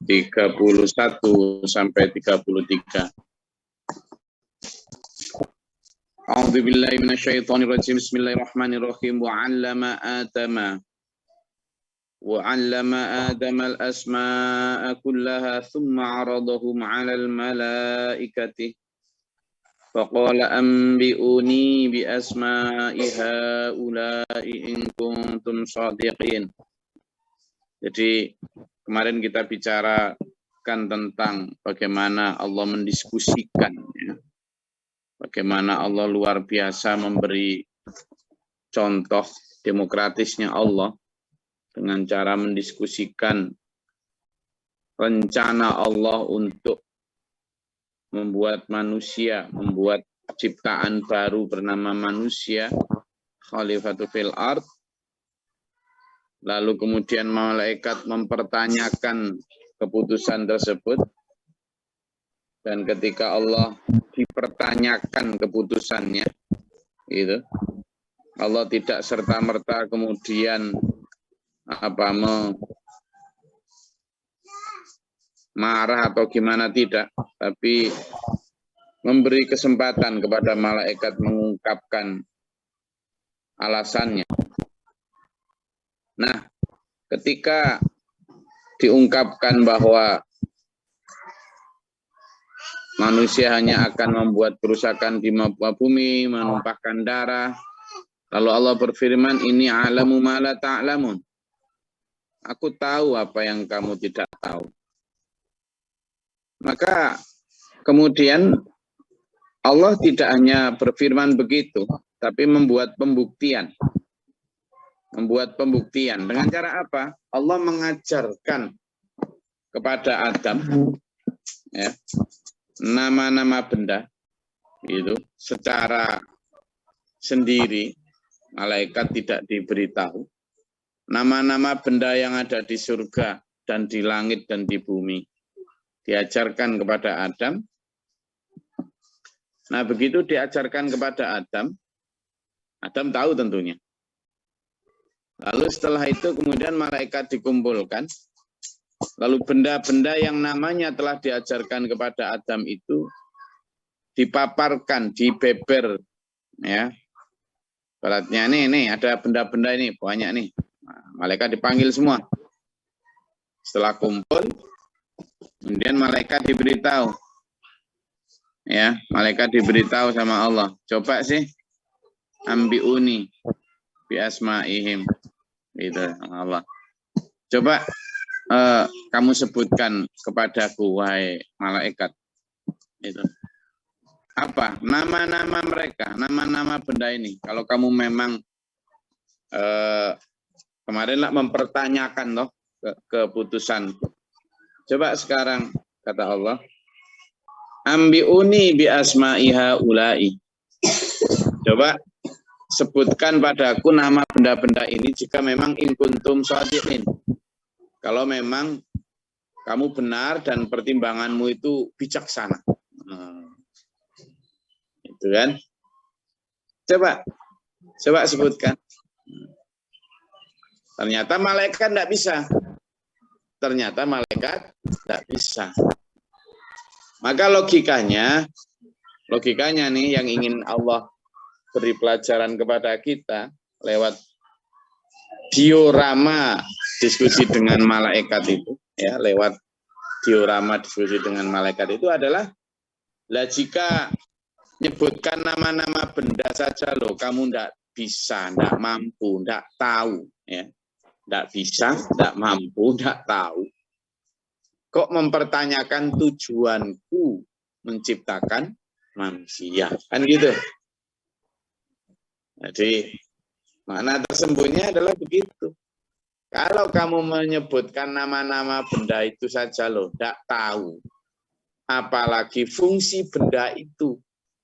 31 sampai 33. A'udzu billahi minasyaitonir rajim. Bismillahirrahmanirrahim. Wa 'allama Adama al-asma'a kullaha thumma 'aradahum 'alal malaikati faqala anbi'uni bi asma'i haula'i in kuntum shadiqin. Jadi kemarin kita bicarakan tentang bagaimana Allah mendiskusikan, ya. Bagaimana Allah luar biasa memberi contoh demokratisnya Allah dengan cara mendiskusikan rencana Allah untuk membuat manusia, membuat ciptaan baru bernama manusia, Khalifatul fil ard. Lalu kemudian malaikat mempertanyakan keputusan tersebut. Dan ketika Allah dipertanyakan keputusannya, gitu, Allah tidak serta-merta kemudian marah atau gimana, tidak, tapi memberi kesempatan kepada malaikat mengungkapkan alasannya. Nah, ketika diungkapkan bahwa manusia hanya akan membuat kerusakan di muka bumi, menumpahkan darah. Lalu Allah berfirman, ini a'lamu ma la ta'lamun. Aku tahu apa yang kamu tidak tahu. Maka kemudian Allah tidak hanya berfirman begitu, tapi membuat pembuktian. Membuat pembuktian. Dengan cara apa? Allah mengajarkan kepada Adam, ya, nama-nama benda itu secara sendiri, malaikat tidak diberitahu. Nama-nama benda yang ada di surga dan di langit dan di bumi diajarkan kepada Adam. Nah, begitu diajarkan kepada Adam, Adam tahu tentunya. Lalu setelah itu kemudian malaikat dikumpulkan. Lalu benda-benda yang namanya telah diajarkan kepada Adam itu dipaparkan, dibeber, ya. Baratnya ini ada benda-benda ini banyak nih. Nah, malaikat dipanggil semua. Setelah kumpul, kemudian malaikat diberitahu, ya, malaikat diberitahu sama Allah. Coba sih, ambiuni bi asma'ihim, gitu Allah. Coba kamu sebutkan kepadaku, wahai malaikat, itu apa nama-nama mereka, nama-nama benda ini. Kalau kamu memang kemarinlah mempertanyakan loh keputusanku. Coba sekarang kata Allah, ambiuni bi asma'iha ulai. Coba sebutkan padaku nama benda-benda ini jika memang in kuntum shadiqin. Kalau memang kamu benar dan pertimbanganmu itu bijaksana. Itu kan. Coba sebutkan. Ternyata malaikat tidak bisa. Maka logikanya nih yang ingin Allah beri pelajaran kepada kita lewat diorama diskusi dengan malaikat itu, ya, lewat diorama diskusi dengan malaikat itu adalah, lah jika nyebutkan nama-nama benda saja loh, kamu ndak bisa, ndak mampu, ndak tahu, ya, ndak bisa, ndak mampu, ndak tahu, kok mempertanyakan tujuanku menciptakan manusia, kan gitu. Jadi makna tersembunyinya adalah begitu. Kalau kamu menyebutkan nama-nama benda itu saja loh, tidak tahu, apalagi fungsi benda itu.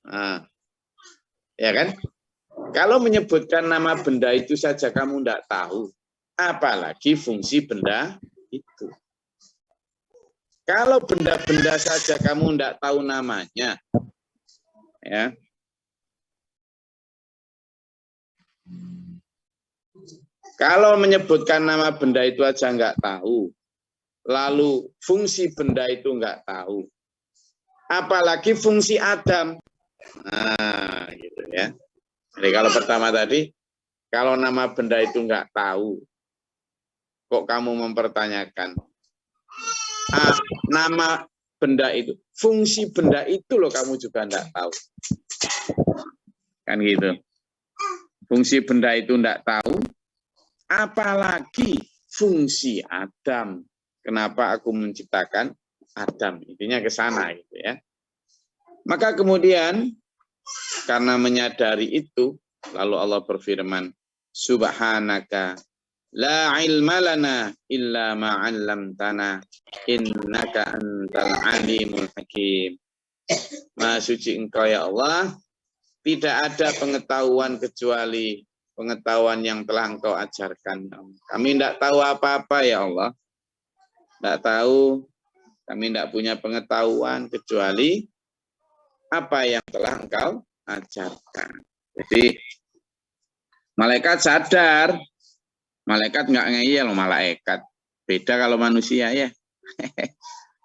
Nah, ya kan? Kalau menyebutkan nama benda itu saja kamu tidak tahu, apalagi fungsi benda itu. Kalau benda-benda saja kamu tidak tahu namanya, ya. Kalau menyebutkan nama benda itu aja nggak tahu, lalu fungsi benda itu nggak tahu, apalagi fungsi Adam. Nah, gitu ya. Jadi kalau pertama tadi, kalau nama benda itu nggak tahu, kok kamu mempertanyakan? Nama benda itu, fungsi benda itu loh kamu juga nggak tahu. Kan gitu. Fungsi benda itu nggak tahu, apalagi fungsi Adam. Kenapa aku menciptakan Adam? Intinya ke sana gitu ya. Maka kemudian karena menyadari itu, lalu Allah berfirman, Subhanaka la ilma lana illa ma 'allamtana innaka antal alimul hakim. Maha suci Engkau ya Allah, tidak ada pengetahuan kecuali pengetahuan yang telah Engkau ajarkan. Kami tidak tahu apa-apa ya Allah. Tidak tahu, kami tidak punya pengetahuan kecuali apa yang telah Engkau ajarkan. Jadi malaikat sadar, malaikat nggak ngeyel malaikat. Beda kalau manusia ya.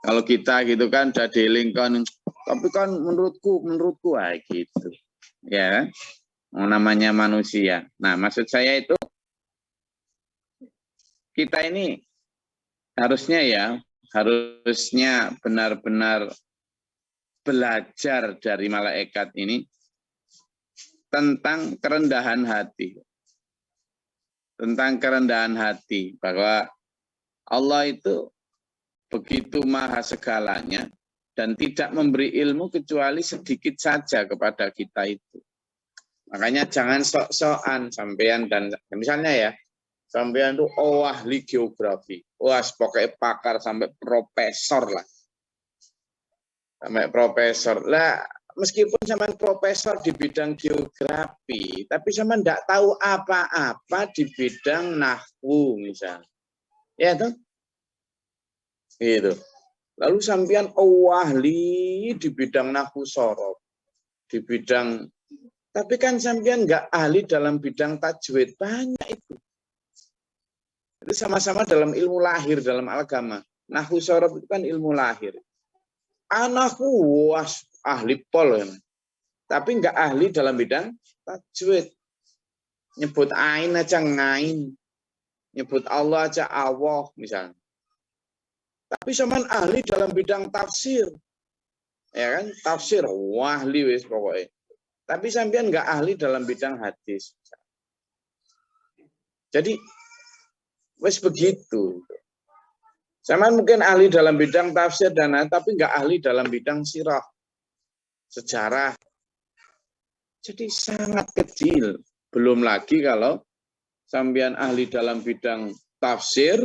Kalau kita gitu kan udah dealing kan, tapi kan menurutku gitu. Ya, namanya manusia. Nah, maksud saya itu kita ini harusnya benar-benar belajar dari malaikat ini tentang kerendahan hati. Tentang kerendahan hati, bahwa Allah itu begitu maha segalanya dan tidak memberi ilmu kecuali sedikit saja kepada kita itu. Makanya jangan sok-sokan sampean, dan misalnya ya, sampean itu ahli geografi, pokoknya pakar sampai profesor lah. Sampai profesor lah, meskipun sampean profesor di bidang geografi, tapi sampean tidak tahu apa-apa di bidang nahwu misalnya. Ya toh? Gitu. Lalu sampean ahli di bidang nahwu sorof, di bidang, tapi kan sampean nggak ahli dalam bidang tajwid, banyak itu. Itu sama-sama dalam ilmu lahir, dalam agama. Nahwu sorof itu kan ilmu lahir. Anakku ahli pol, tapi nggak ahli dalam bidang tajwid. Nyebut ain aja ngain, nyebut Allah aja Allah misalnya. Tapi sampean ahli dalam bidang tafsir, ya kan? Tafsir ahli wis pokoknya. Tapi sampean nggak ahli dalam bidang hadis. Jadi wis begitu. Sampean mungkin ahli dalam bidang tafsir dan tapi nggak ahli dalam bidang sirah, sejarah. Jadi sangat kecil. Belum lagi kalau sampean ahli dalam bidang tafsir,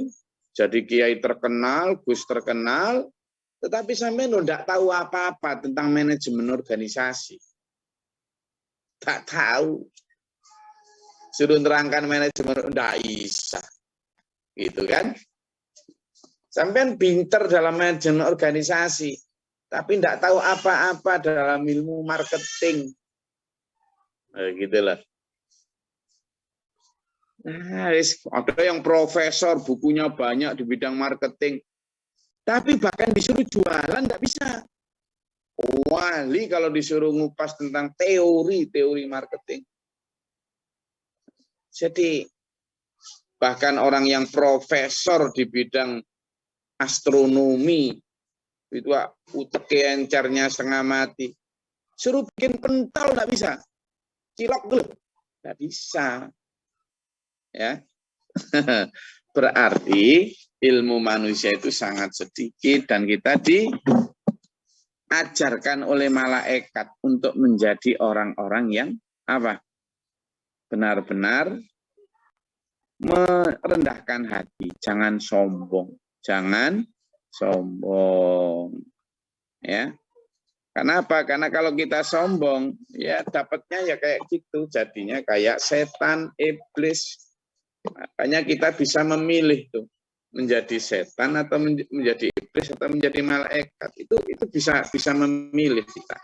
jadi kiai terkenal, gus terkenal, tetapi sampean tidak tahu apa-apa tentang manajemen organisasi. Tak tahu. Suruh terangkan manajemen, tidak bisa. Gitu kan? Sampean pinter dalam manajemen organisasi, tapi tidak tahu apa-apa dalam ilmu marketing. Gitulah. Nah, ada yang profesor, bukunya banyak di bidang marketing, tapi bahkan disuruh jualan tidak bisa. Wali kalau disuruh ngupas tentang teori marketing. Jadi bahkan orang yang profesor di bidang astronomi itu utek encernya setengah mati, suruh bikin pentol nggak bisa, cilok gelap nggak bisa, ya. Berarti ilmu manusia itu sangat sedikit dan kita diajarkan oleh malaikat untuk menjadi orang-orang yang apa? Benar-benar merendahkan hati, jangan sombong. Jangan sombong, ya. Kenapa? Karena kalau kita sombong, ya dapatnya ya kayak gitu, jadinya kayak setan, iblis. Makanya kita bisa memilih tuh, menjadi setan atau menjadi iblis atau menjadi malaikat. Itu bisa memilih kita.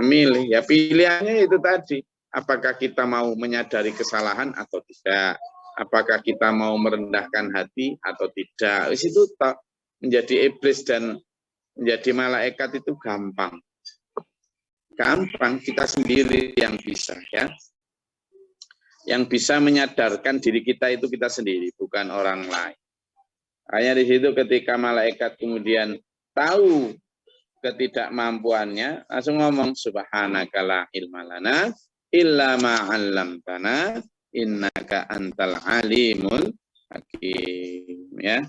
Memilih, ya pilihannya itu tadi. Apakah kita mau menyadari kesalahan atau tidak? apakah kita mau merendahkan hati atau tidak. Itu menjadi iblis dan menjadi malaikat itu gampang. Gampang, kita sendiri yang bisa, ya. Yang bisa menyadarkan diri kita itu kita sendiri, bukan orang lain. Hanya di situ ketika malaikat kemudian tahu ketidakmampuannya, langsung ngomong subhanaka la ilma lana illa ma 'allamtana innaka antal alimul hakim, ya.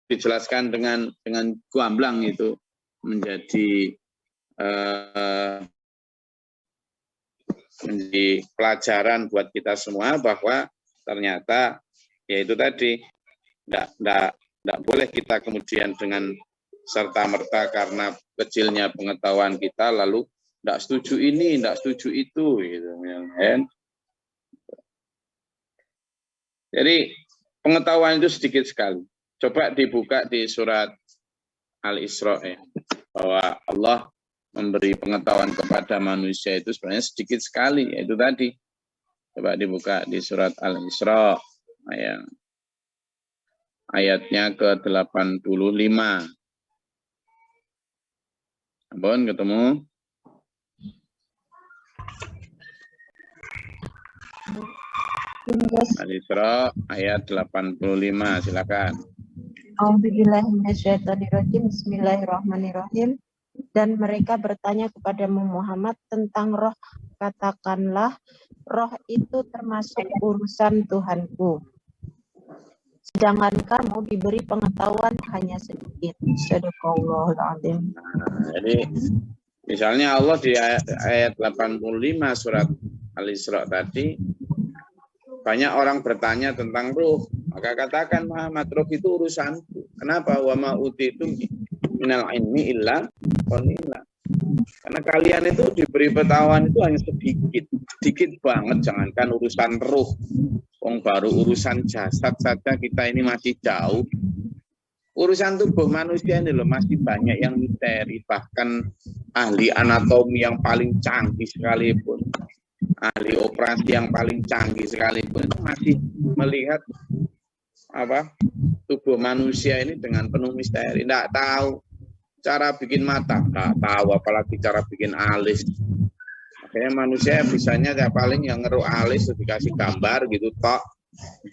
Dijelaskan dengan gamblang itu menjadi pelajaran buat kita semua bahwa ternyata yaitu tadi tidak boleh kita kemudian dengan serta-merta karena kecilnya pengetahuan kita lalu tidak setuju ini, tidak setuju itu, gitu. Jadi pengetahuan itu sedikit sekali. Coba dibuka di surat Al-Isra, ya, bahwa Allah memberi pengetahuan kepada manusia itu sebenarnya sedikit sekali, yaitu tadi. Coba dibuka di surat Al-Isra, ayatnya ke-85. Ampun, ketemu? Al-Isra ayat 85, silakan. Bismillahirrahmanirrahim. Dan mereka bertanya kepadamu Muhammad tentang roh, katakanlah roh itu termasuk urusan Tuhanku, sedangkan kamu diberi pengetahuan hanya sedikit. Shadaqallahul adzim. Jadi misalnya Allah di ayat 85 surat Al-Isra tadi, banyak orang bertanya tentang ruh, maka katakan Muhammad, ruh itu urusanku. Kenapa? Wa ma utitum minal ilmi illa qalila. Karena kalian itu diberi pengetahuan itu hanya sedikit banget, jangankan urusan ruh. Wong baru urusan jasad saja kita ini masih jauh. Urusan tubuh manusia ini loh masih banyak yang misteri, bahkan ahli anatomi yang paling canggih sekalipun, ahli operasi yang paling canggih sekalipun itu masih melihat tubuh manusia ini dengan penuh misteri. Tidak tahu cara bikin mata, tidak tahu apalagi cara bikin alis. Makanya manusia bisanya ya paling yang ngeruh alis dikasih gambar gitu tok.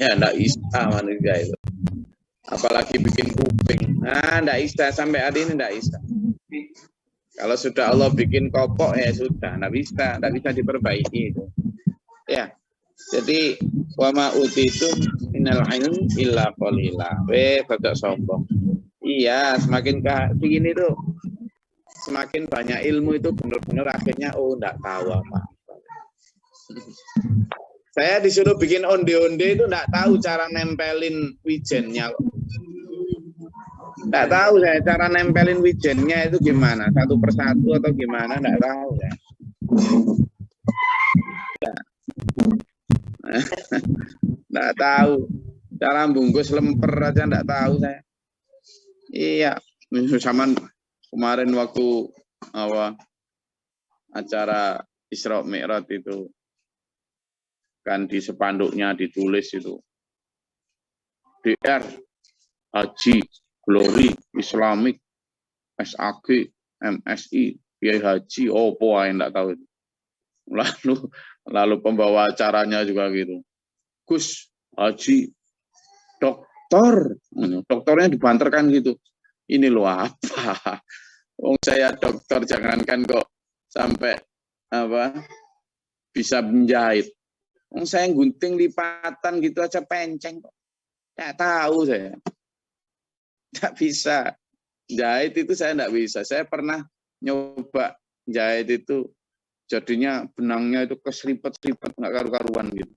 Ya tidak bisa manusia itu. Apalagi bikin kuping. Nah, tidak bisa sampai hari ini tidak bisa. Kalau sudah Allah bikin kopok ya sudah, tidak bisa diperbaiki itu. Ya. Jadi wa ma utitum minal ilmi illa qalila. Tidak sombong. Iya, semakin begini tuh semakin banyak ilmu itu benar-benar akhirnya tidak tahu apa. Saya disuruh bikin onde-onde itu tidak tahu cara nempelin wijennya. Tidak tahu saya cara nempelin wijennya itu gimana, satu persatu atau gimana, tidak tahu ya. Tidak tahu cara bungkus lemper aja tidak tahu saya. Iya, sama kemarin waktu acara Isra Mi'raj itu kan di spanduknya ditulis itu DR Haji Glory Islamic SAG MSI Kiai Haji opo ae enggak tahu itu. Lalu pembawa acaranya juga gitu. Gus Haji dokternya dibanterkan gitu. Ini loh apa? Wong saya dokter jangankan kok sampai bisa menjahit. Wong saya gunting lipatan gitu aja penceng kok. Tidak tahu saya. Tidak bisa. Jahit itu saya tidak bisa. Saya pernah nyoba jahit itu jadinya benangnya itu keseripet-seripet nggak karu-karuan gitu.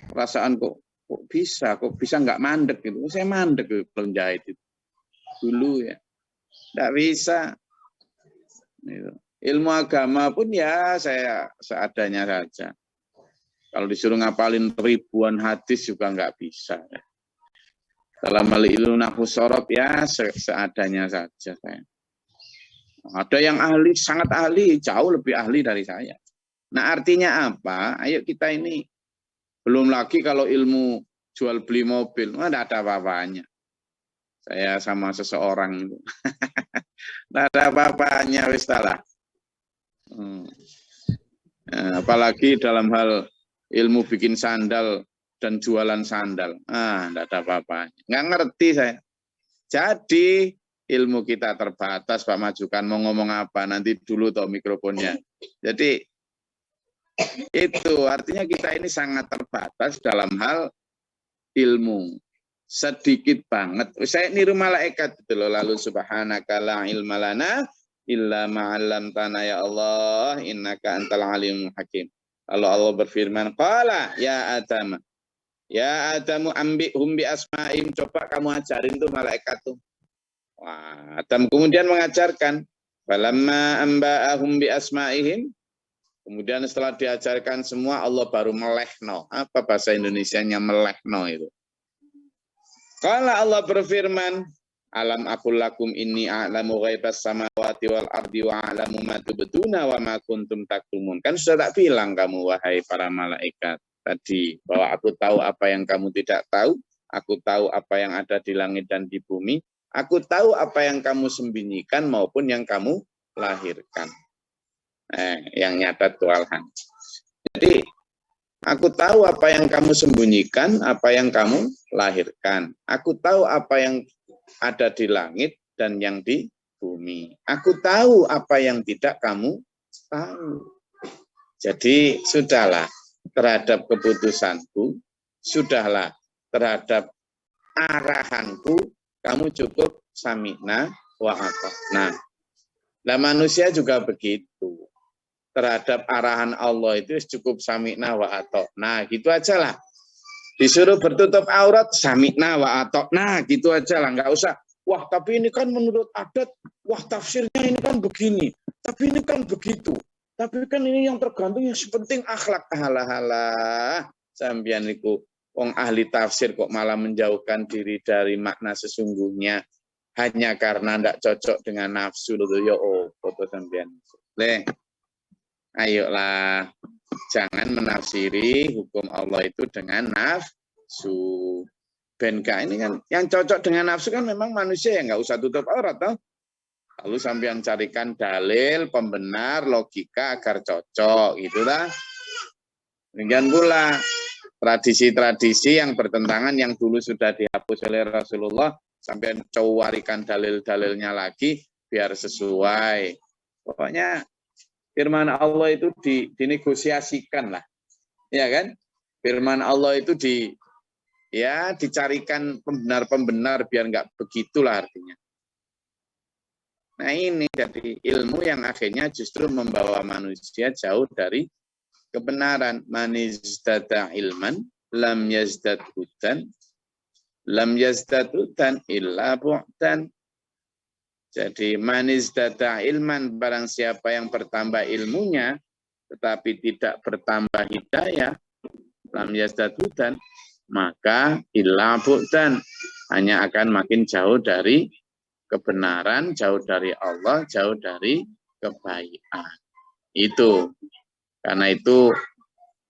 Perasaan kok bisa nggak mandek gitu. Saya mandek belum jahit itu dulu ya. Tidak bisa. Ilmu agama pun ya saya seadanya saja. Kalau disuruh ngapalin ribuan hadis juga nggak bisa. Dalam hal ilmu nahwu shorof ya seadanya saja saya. Ada yang ahli, sangat ahli, jauh lebih ahli dari saya. Nah, artinya apa? Ayo kita ini, belum lagi kalau ilmu jual beli mobil, tidak ada apa-apanya. Saya sama seseorang itu. Tidak ada apa-apanya, wis lah. Apalagi dalam hal ilmu bikin sandal dan jualan sandal. Tidak ada apa-apanya. Nggak ngerti saya. Jadi ilmu kita terbatas, Pak Majukan. Mau ngomong apa? Nanti dulu toh mikrofonnya. Jadi itu artinya kita ini sangat terbatas dalam hal ilmu. Sedikit banget. Saya niru malaikat itu loh. Lalu subhanaka la ilma lana illa ma'allamtana ya Allah innaka antal alimul hakim. Lalu Allah berfirman, qala ya Adam. Ya Adamu ambihum bi asma'im. Coba kamu ajarin tuh malaikat tuh. Wah, Adam kemudian mengajarkan. Falamma amba'ahum bi asma'ihim. Kemudian setelah diajarkan semua, Allah baru melehno. Apa bahasa Indonesianya melehno itu? Kalau Allah berfirman, alam aqul lakum inni a'lamu ghaibas samawati wal ardi wa a'lamu ma tubduna wa ma kuntum taktumun. Kan sudah tak bilang kamu wahai para malaikat tadi bahwa aku tahu apa yang kamu tidak tahu, aku tahu apa yang ada di langit dan di bumi, aku tahu apa yang kamu sembunyikan maupun yang kamu lahirkan. Yang nyata Tuhan. Jadi aku tahu apa yang kamu sembunyikan, apa yang kamu lahirkan. Aku tahu apa yang ada di langit dan yang di bumi. Aku tahu apa yang tidak kamu tahu. Jadi sudahlah terhadap keputusanku, sudahlah terhadap arahanku, kamu cukup sami'na wa ata'na. Nah, manusia juga begitu. Terhadap arahan Allah itu cukup sami'na wa ata'na. Gitu aja lah. Disuruh bertutup aurat, sami'na wa ata'na. Gitu aja lah. Nggak usah, wah tapi ini kan menurut adat, wah tafsirnya ini kan begini. Tapi ini kan begitu. Tapi kan ini yang tergantung, yang penting akhlak. Halah. Sambian niku wong ahli tafsir kok malah menjauhkan diri dari makna sesungguhnya hanya karena tidak cocok dengan nafsu loh. Ya foto sambian. Ayolah, jangan menafsiri hukum Allah itu dengan nafsu. Benka ini kan yang cocok dengan nafsu kan memang manusia yang nggak usah tutup aurat toh. Lalu sampean carikan dalil, pembenar, logika agar cocok, gitulah. Demikian pula tradisi-tradisi yang bertentangan yang dulu sudah dihapus oleh Rasulullah, sampean cowarikan dalil-dalilnya lagi biar sesuai. Pokoknya firman Allah itu dinegosiasikan lah, ya kan? Firman Allah itu dicarikan pembenar-pembenar biar nggak begitulah artinya. Nah ini jadi ilmu yang akhirnya justru membawa manusia jauh dari kebenaran. Man izdada ilman lam yazdad hudan illa bu'dan. Jadi man izdada ilman, barang siapa yang bertambah ilmunya tetapi tidak bertambah hidayah, lam yazdad hudan, maka illa bu'dan, hanya akan makin jauh dari kebenaran, jauh dari Allah, jauh dari kebaikan. Itu. Karena itu,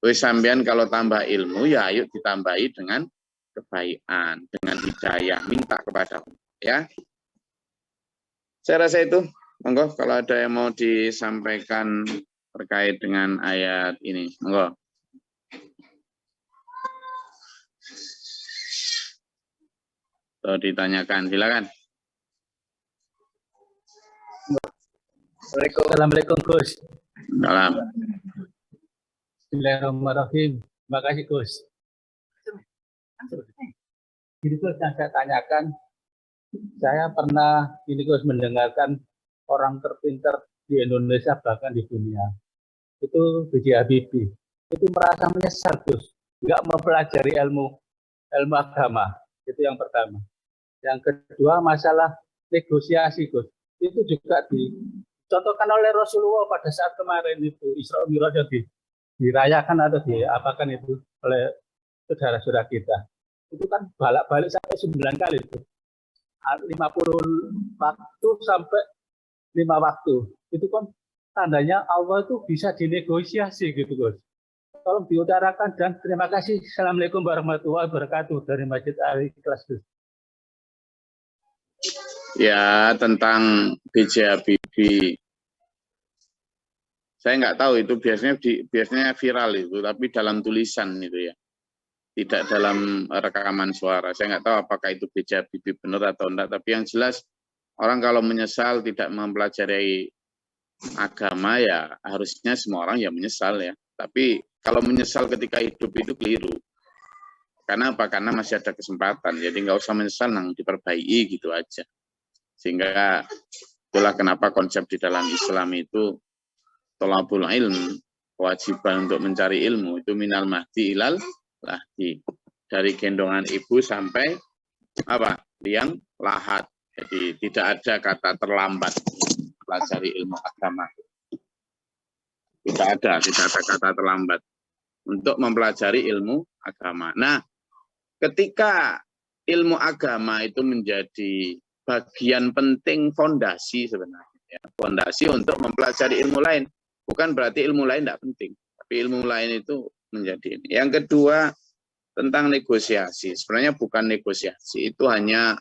wis sampean kalau tambah ilmu, ya ayo ditambahi dengan kebaikan, dengan hidayah, minta kepada Allah. Ya. Saya rasa itu. Monggo kalau ada yang mau disampaikan terkait dengan ayat ini. Monggo. Atau ditanyakan, silakan. Assalamualaikum Gus. Salam. Bismillahirrahmanirrahim. Terima kasih Gus. Jadi Gus, yang saya tanyakan, saya pernah ini Gus mendengarkan orang terpintar di Indonesia bahkan di dunia. Itu B.J. Habibie. Itu merasa menyesal Gus, nggak mempelajari ilmu agama. Itu yang pertama. Yang kedua masalah negosiasi Gus. Itu juga dicontohkan oleh Rasulullah pada saat kemarin itu Isra Mi'raj dirayakan atau diapakan itu oleh saudara-saudara kita. Itu kan balik sampai 9 kali itu. 50 waktu sampai 5 waktu. Itu kan tandanya Allah itu bisa dinegosiasi gitu, Gus. Tolong diutarakan dan terima kasih. Assalamualaikum warahmatullahi wabarakatuh dari Masjid Al-Ikhlas, Gus. Ya, tentang B.J. Habibie, saya nggak tahu itu biasanya viral itu, tapi dalam tulisan itu ya, tidak dalam rekaman suara. Saya nggak tahu apakah itu B.J. Habibie benar atau enggak, tapi yang jelas orang kalau menyesal tidak mempelajari agama ya harusnya semua orang ya menyesal ya. Tapi kalau menyesal ketika hidup itu keliru. Karena apa? Karena masih ada kesempatan. Jadi nggak usah menyesal, nang diperbaiki gitu aja. Sehingga itulah kenapa konsep di dalam Islam itu thalabul ilm, kewajiban untuk mencari ilmu itu minal mahdi ilal lahdi, dari gendongan ibu sampai apa? Liang lahat. Jadi tidak ada kata terlambat pelajari ilmu agama. Tidak ada kata terlambat untuk mempelajari ilmu agama. Nah, ketika ilmu agama itu menjadi bagian penting fondasi sebenarnya, ya, fondasi untuk mempelajari ilmu lain. Bukan berarti ilmu lain tidak penting, tapi ilmu lain itu menjadi ini. Yang kedua, tentang negosiasi. Sebenarnya bukan negosiasi, itu hanya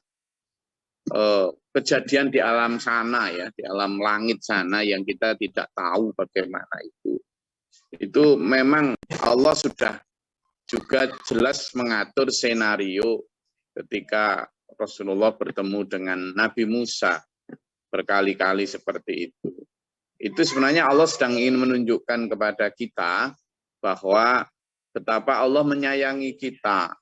kejadian di alam sana ya, di alam langit sana yang kita tidak tahu bagaimana itu. Itu memang Allah sudah juga jelas mengatur senario ketika Rasulullah bertemu dengan Nabi Musa berkali-kali seperti itu. Itu sebenarnya Allah sedang ingin menunjukkan kepada kita bahwa betapa Allah menyayangi kita.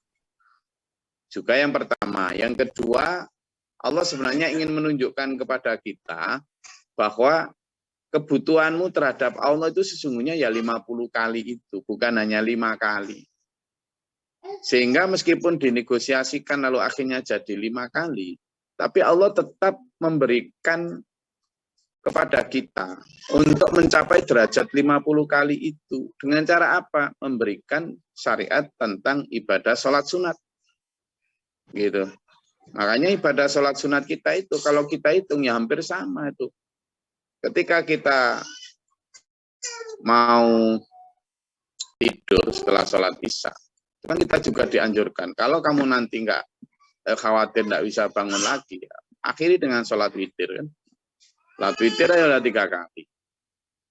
Juga yang pertama. Yang kedua, Allah sebenarnya ingin menunjukkan kepada kita bahwa kebutuhanmu terhadap Allah itu sesungguhnya ya 50 kali itu, bukan hanya 5 kali. Sehingga meskipun dinegosiasikan lalu akhirnya jadi 5 kali, tapi Allah tetap memberikan kepada kita untuk mencapai derajat 50 kali itu. Dengan cara apa? Memberikan syariat tentang ibadah sholat sunat. Gitu. Makanya ibadah sholat sunat kita itu, kalau kita hitung ya hampir sama itu. Ketika kita mau tidur setelah sholat isya, kan kita juga dianjurkan, kalau kamu nanti nggak khawatir nggak bisa bangun lagi, ya, akhiri dengan sholat witir. Kan? Sholat witir adalah 3 kali.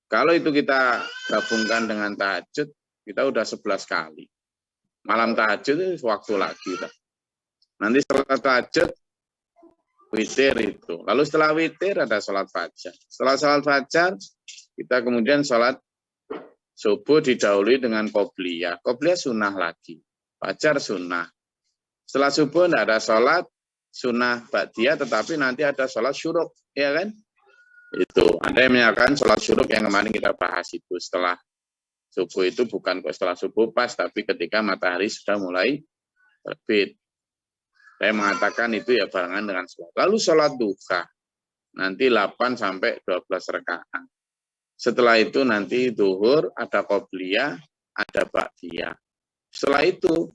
Kalau itu kita gabungkan dengan tahajud, kita udah 11 kali. Malam tahajud itu waktu lagi. Nanti setelah tahajud, witir itu. Lalu setelah witir ada sholat fajar. Setelah sholat fajar, kita kemudian sholat subuh didahului dengan qobliyah. Qobliyah sunnah lagi. Fajar sunnah. Setelah subuh tidak ada sholat sunnah ba'diyah, tetapi nanti ada sholat syuruk. Ya kan? Itu. Ada yang menyatakan sholat syuruk yang kemarin kita bahas itu. Setelah subuh itu bukan setelah subuh pas, tapi ketika matahari sudah mulai terbit. Saya mengatakan itu ya barengan dengan sholat. Lalu sholat duha, nanti 8 sampai 12 rakaat. Setelah itu nanti zuhur, ada qobliyah, ada ba'diyah. Setelah itu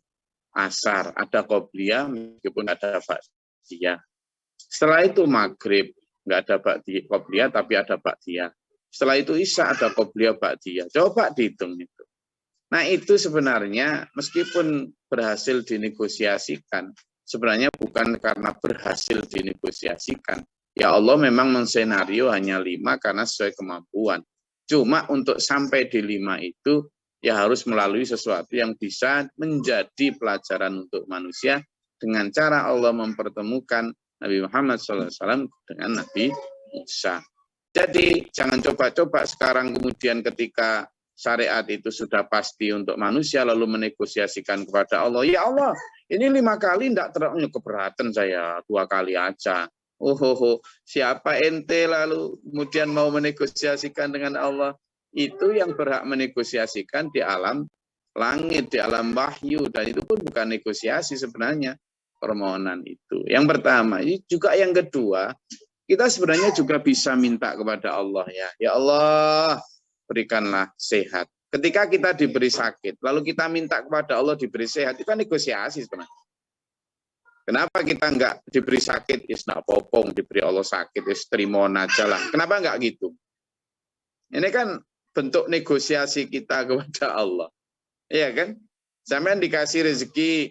asar, ada qobliyah, meskipun ada ba'diyah. Setelah itu maghrib, nggak ada qobliyah, tapi ada ba'diyah. Setelah itu isya, ada qobliyah, ba'diyah. Coba dihitung itu. Nah itu sebenarnya meskipun berhasil dinegosiasikan, sebenarnya bukan karena berhasil dinegosiasikan. Ya Allah memang mensenario hanya 5 karena sesuai kemampuan. Cuma untuk sampai di 5 itu, ya harus melalui sesuatu yang bisa menjadi pelajaran untuk manusia dengan cara Allah mempertemukan Nabi Muhammad SAW dengan Nabi Musa. Jadi jangan coba-coba sekarang kemudian ketika syariat itu sudah pasti untuk manusia lalu menegosiasikan kepada Allah. Ya Allah, ini 5 kali tidak terlalu keberatan saya, 2 kali aja. Siapa ente lalu kemudian mau menegosiasikan dengan Allah? Itu yang berhak menegosiasikan di alam langit, di alam wahyu. Dan itu pun bukan negosiasi sebenarnya, permohonan itu. Yang pertama, juga yang kedua, kita sebenarnya juga bisa minta kepada Allah ya. Ya Allah, berikanlah sehat. Ketika kita diberi sakit, lalu kita minta kepada Allah diberi sehat, itu kan negosiasi sebenarnya. Kenapa kita enggak diberi sakit, is nak popong, diberi Allah sakit, is terima aja lah. Kenapa enggak gitu? Ini kan bentuk negosiasi kita kepada Allah. Iya kan? Sampean dikasih rezeki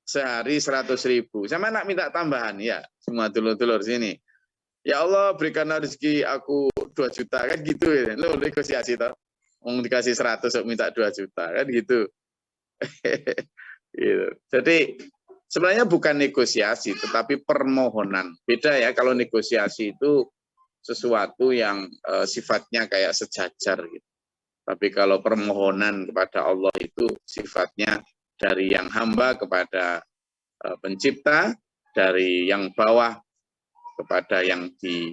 sehari 100.000. Sampean nak minta tambahan, ya. Semua dulur-dulur sini. Ya Allah, berikanlah rezeki aku 2 juta, kan gitu ya. Lo negosiasi toh. Mau dikasih 100, minta 2 juta, kan gitu. Gitu. Jadi sebenarnya bukan negosiasi, tetapi permohonan. Beda ya, kalau negosiasi itu sesuatu yang sifatnya kayak sejajar gitu. Tapi kalau permohonan kepada Allah itu sifatnya dari yang hamba kepada pencipta, dari yang bawah kepada yang di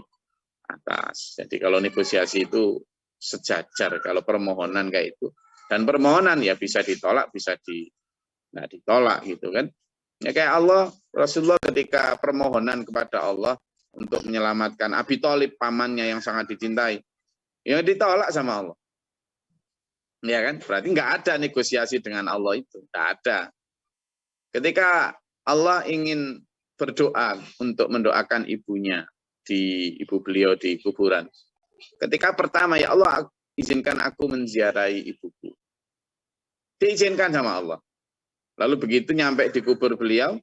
atas. Jadi kalau negosiasi itu sejajar, kalau permohonan kayak itu. Dan permohonan ya bisa ditolak, bisa ditolak gitu kan. Ya kayak Allah, Rasulullah ketika permohonan kepada Allah untuk menyelamatkan Abi Thalib, pamannya yang sangat dicintai, ya ditolak sama Allah. Ya kan? Berarti nggak ada negosiasi dengan Allah itu. Nggak ada. Ketika Allah ingin berdoa untuk mendoakan ibunya, ibu beliau di kuburan. Ketika pertama, ya Allah, izinkan aku menziarahi ibuku. Diizinkan sama Allah. Lalu begitu nyampe di kubur beliau,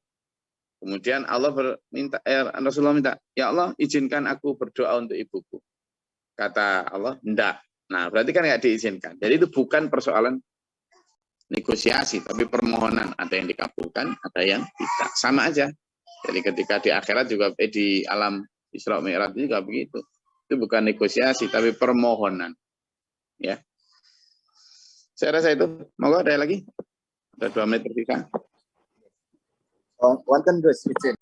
kemudian Allah Rasulullah minta, ya Allah, izinkan aku berdoa untuk ibuku. Kata Allah, enggak. Nah, berarti kan nggak diizinkan. Jadi itu bukan persoalan negosiasi, tapi permohonan. Ada yang dikabulkan, ada yang tidak. Sama aja. Jadi ketika di akhirat juga, di alam Isra Mi'raj juga begitu. Itu bukan negosiasi, tapi permohonan. Ya. Saya rasa itu. Moga ada lagi? Ada 2 menit tersisa. Wonten Gus izin.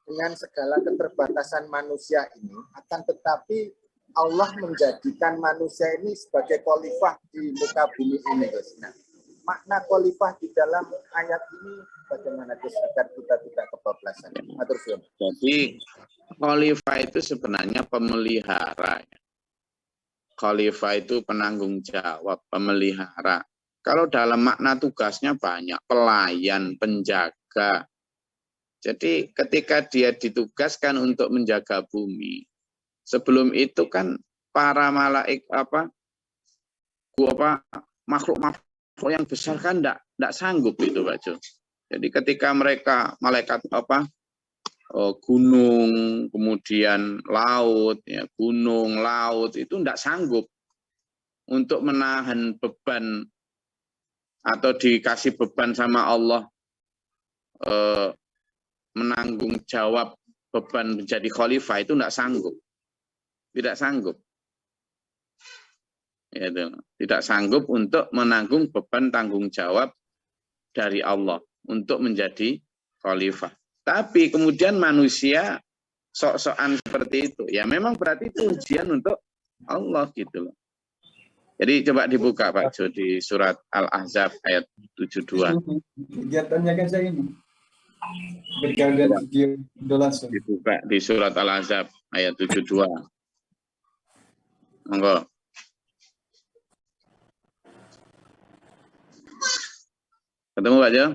Dengan segala keterbatasan manusia ini, akan tetapi Allah menjadikan manusia ini sebagai khalifah di muka bumi ini, Gus. Nah, makna khalifah di dalam ayat ini bagaimana, Gus, agar kita tidak kebablasan? Jadi khalifah itu sebenarnya pemelihara. Khalifah itu penanggung jawab, pemelihara. Kalau dalam makna tugasnya banyak, pelayan, penjaga. Jadi ketika dia ditugaskan untuk menjaga bumi, sebelum itu kan para makhluk yang besar kan enggak sanggup itu, Pak Jo. Jadi ketika mereka malaikat gunung, kemudian laut, ya, gunung, laut itu enggak sanggup untuk menahan beban atau dikasih beban sama Allah, menanggung jawab beban menjadi khalifah itu tidak sanggup. Tidak sanggup. Ya, tidak sanggup untuk menanggung beban tanggung jawab dari Allah untuk menjadi khalifah. Tapi kemudian manusia sok-sokan seperti itu. Ya memang berarti itu ujian untuk Allah gitu loh. Jadi coba dibuka Pak Jo di surat Al-Ahzab ayat 72. Kegiatannya kan saya ini. Dibuka di surat Al-Ahzab ayat 72. Monggo. Ketemu Pak Jo?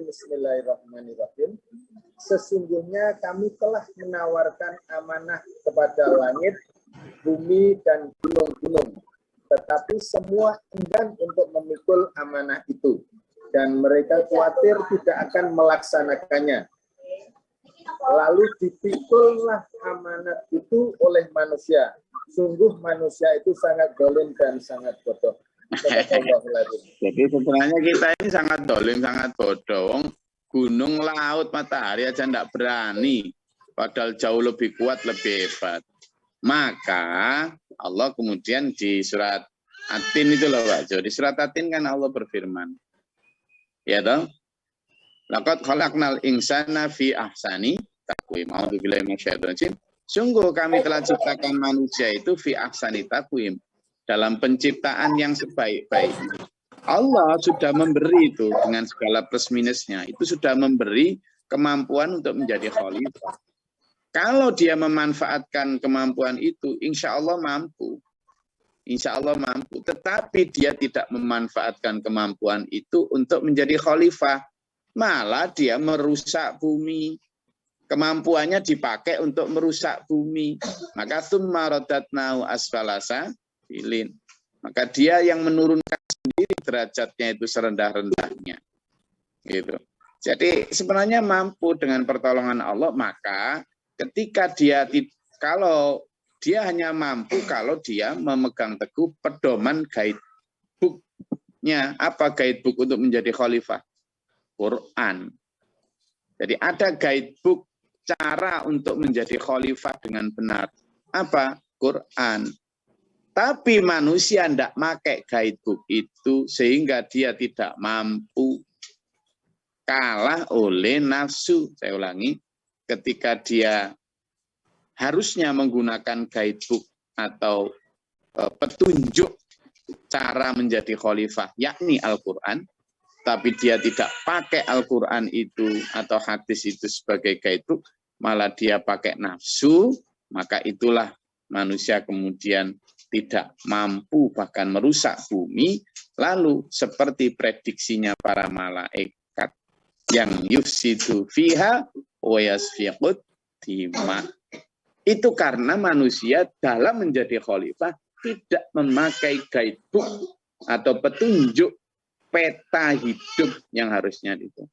Bismillahirrahmanirrahim. Sesungguhnya kami telah menawarkan amanah kepada langit, bumi, dan gunung-gunung. Tetapi semua enggan untuk memikul amanah itu. Dan mereka khawatir tidak akan melaksanakannya. Lalu dipikullah amanat itu oleh manusia. Sungguh manusia itu sangat zalim dan sangat bodoh. Jadi sebenarnya kita ini sangat zalim, sangat bodoh. Gunung, laut, matahari aja tidak berani. Padahal jauh lebih kuat, lebih hebat. Maka Allah kemudian di surat At-Tin itu loh Pak Jo. Di surat At-Tin kan Allah berfirman. Ya toh? Laqad khalaqnal insana fi ahsani taqwim. A'udzubillahi minasyaitonir rajim. Sungguh kami telah ciptakan manusia itu fi ahsani taqwim. Dalam penciptaan yang sebaik-baiknya. Allah sudah memberi itu dengan segala plus minusnya. Itu sudah memberi kemampuan untuk menjadi khalifah. Kalau dia memanfaatkan kemampuan itu, insya Allah mampu. Insya Allah mampu. Tetapi dia tidak memanfaatkan kemampuan itu untuk menjadi khalifah. malah dia merusak bumi. Kemampuannya dipakai untuk merusak bumi. Maka tsumma radatnahu asfala safilin. Maka dia yang menurunkan sendiri derajatnya itu serendah-rendahnya. Gitu. Jadi sebenarnya mampu dengan pertolongan Allah, maka ketika kalau dia hanya mampu kalau dia memegang teguh pedoman guidebook-nya. Apa guidebook untuk menjadi khalifah? Quran. Jadi ada guidebook cara untuk menjadi khalifah dengan benar. Apa? Quran. Tapi manusia tidak pakai guidebook itu sehingga dia tidak mampu, kalah oleh nafsu. Saya ulangi, ketika dia harusnya menggunakan guidebook atau petunjuk cara menjadi khalifah, yakni Al-Quran, tapi dia tidak pakai Al-Quran itu atau hadis itu sebagai guidebook, malah dia pakai nafsu, maka itulah manusia kemudian tidak mampu bahkan merusak bumi, lalu seperti prediksinya para malaikat yang yufsidu fiha wa yasfiqud dima. Itu karena manusia dalam menjadi khalifah tidak memakai guidebook atau petunjuk peta hidup yang harusnya itu.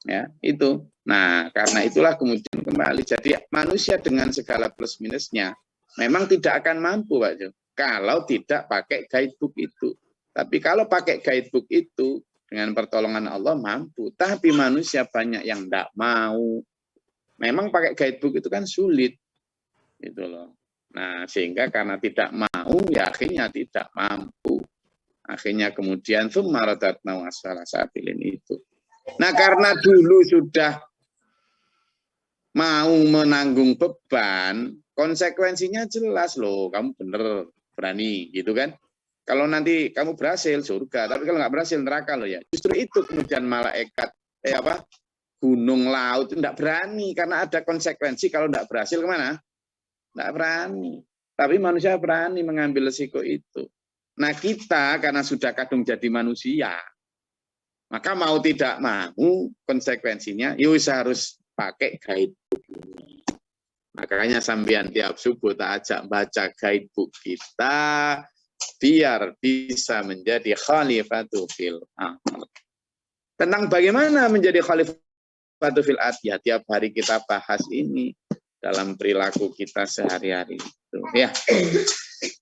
Ya, itu. Nah, karena itulah kemudian kembali jadi manusia dengan segala plus minusnya memang tidak akan mampu, Pak Jo, kalau tidak pakai guidebook itu. Tapi kalau pakai guidebook itu dengan pertolongan Allah mampu, tapi manusia banyak yang tidak mau. Memang pakai guidebook itu kan sulit. Gitu loh. Nah, sehingga karena tidak mau ya akhirnya tidak mampu. Akhirnya kemudian tsumma radatnahu asfala safilin itu. Nah, karena dulu sudah mau menanggung beban, konsekuensinya jelas loh, kamu bener berani gitu kan. Kalau nanti kamu berhasil surga, tapi kalau nggak berhasil neraka loh ya. Justru itu kemudian malaikat gunung, laut tidak berani karena ada konsekuensi. Kalau tidak berhasil kemana? Tidak berani. Tapi manusia berani mengambil resiko itu. Nah, kita karena sudah kadung jadi manusia, maka mau tidak mau konsekuensinya ya harus pakai guidebook ini. Makanya sampean tiap subuh tak ajak baca guidebook kita biar bisa menjadi khalifatul fil ardh. Tentang bagaimana menjadi khalifatul fil ardh ya tiap hari kita bahas ini dalam perilaku kita sehari-hari itu ya.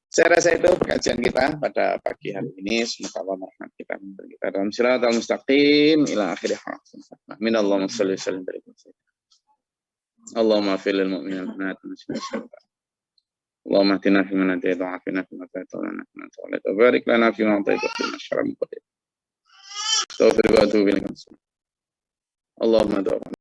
Saya rasa itu kajian kita pada pagi hari ini. Semoga Allah merahmati kita, memberi kita dalam siratal mustaqim ila akhir hayat. Amin. Allahumma shalli wa sallim barik. Allahumma fil mu'minin wa Allahumma atina fi man hadayta wa afina fi man tawallana wa tawallata wa barik lana fi ma atayta wa qina syarra ma qadayta. Taufiq wa atubu ilaik. Allahumma